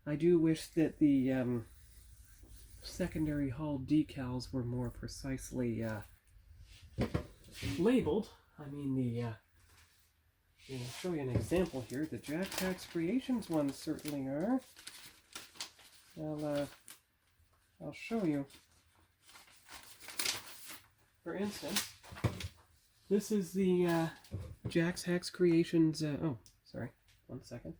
I do wish that the secondary hull decals were more precisely labeled. I mean, I'll show you an example here. The JaxHax Creations ones certainly are. I'll show you. For instance, this is the JaxHax Creations. Oh, sorry, 1 second.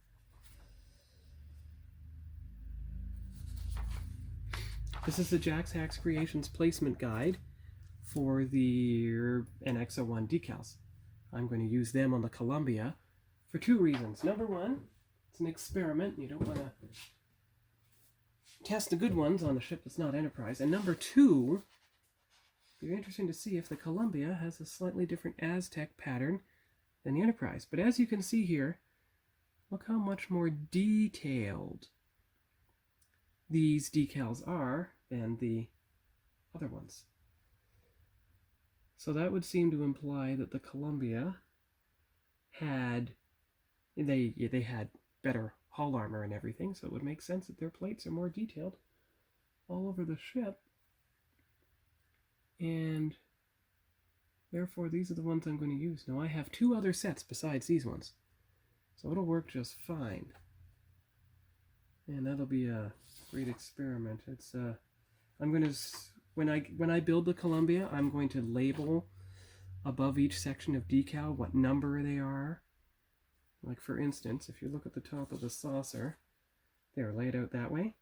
This is the JaxHax Creations placement guide for the NX-01 decals. I'm going to use them on the Columbia for 2 reasons. Number one, it's an experiment. You don't want to test the good ones on a ship that's not Enterprise. And number two, it'd be interesting to see if the Columbia has a slightly different Aztec pattern than the Enterprise. But as you can see here, look how much more detailed these decals are than the other ones. So that would seem to imply that the Columbia had they had better hull armor and everything, so it would make sense that their plates are more detailed all over the ship. And therefore these are the ones I'm going to use. Now I have 2 other sets besides these ones, so it'll work just fine. And that'll be a great experiment. It's I'm going to when I build the Columbia, I'm going to label above each section of decal what number they are. Like for instance, if you look at the top of the saucer, they're laid out that way.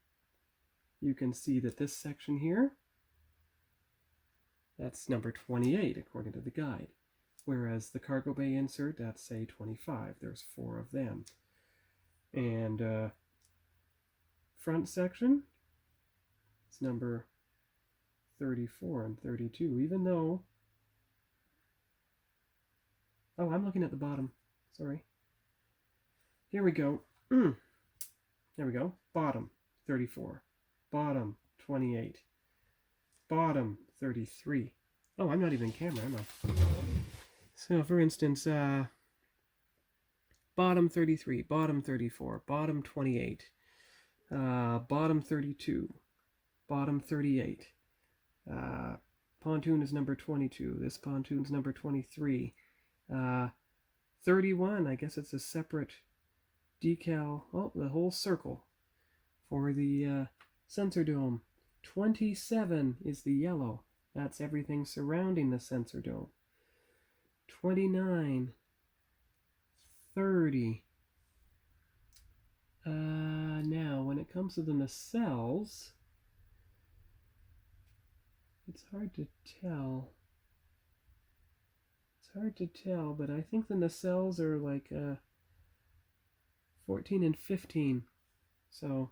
You can see that this section here, that's number 28 according to the guide. Whereas the cargo bay insert, that's say 25. There's 4 of them. And front section, it's number 34 and 32, even though, oh, I'm looking at the bottom, sorry. Here we go. There we go. Bottom 34, bottom 28, bottom 33. Oh, I'm not even camera, am I? So for instance, bottom 33, bottom 34, bottom 28, bottom 32, bottom 38. Pontoon is number 22. This pontoon's number 23. 31, I guess it's a separate decal. Oh, the whole circle for the sensor dome. 27 is the yellow. That's everything surrounding the sensor dome. 29, 30. Now, when it comes to the nacelles, it's hard to tell. It's hard to tell, but I think the nacelles are like 14 and 15. So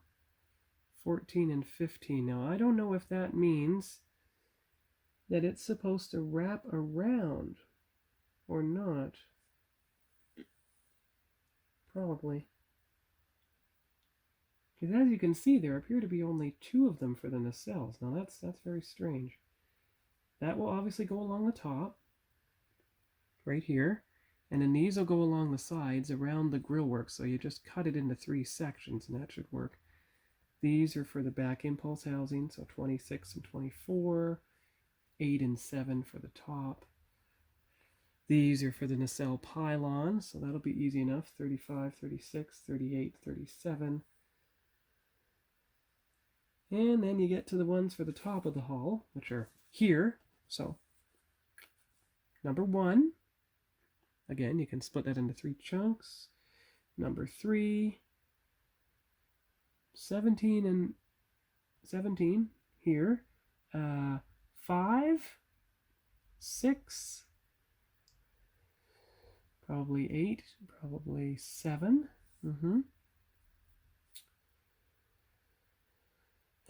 14 and 15. Now, I don't know if that means that it's supposed to wrap around or not. Probably. Because as you can see, there appear to be only 2 of them for the nacelles. Now that's very strange. That will obviously go along the top, right here, and then these will go along the sides around the grillwork, so you just cut it into 3 sections, and that should work. These are for the back impulse housing, so 26 and 24, 8 and 7 for the top. These are for the nacelle pylon, so that'll be easy enough, 35, 36, 38, 37. And then you get to the ones for the top of the hull, which are here. So, number 1, again, you can split that into 3 chunks. Number 3, 17 and 17 here. 5, 6, probably 8, probably 7. And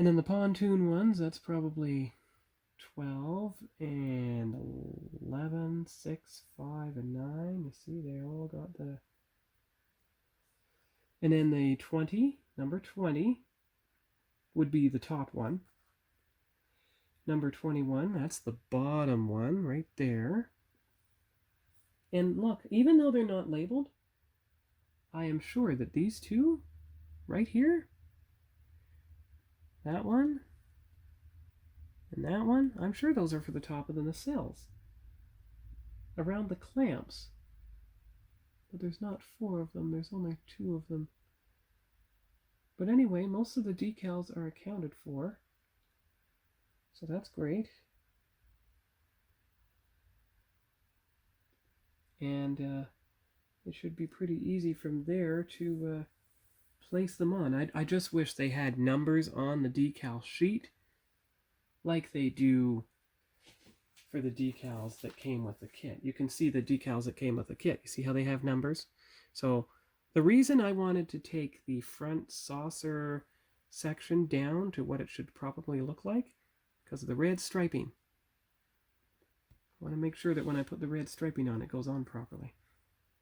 then the pontoon ones, that's probably 12 and 11, 6, 5, and 9. You see, they all got the... And then the 20, number 20, would be the top one. Number 21, that's the bottom one right there. And look, even though they're not labeled, I am sure that these 2 right here That one. And that one. I'm sure those are for the top of the nacelles. Around the clamps. But there's not 4 of them. There's only 2 of them. But anyway, most of the decals are accounted for. So that's great. And it should be pretty easy from there to place them on. I just wish they had numbers on the decal sheet like they do for the decals that came with the kit. You can see the decals that came with the kit. You see how they have numbers? So the reason I wanted to take the front saucer section down to what it should probably look like, because of the red striping. I want to make sure that when I put the red striping on, it goes on properly.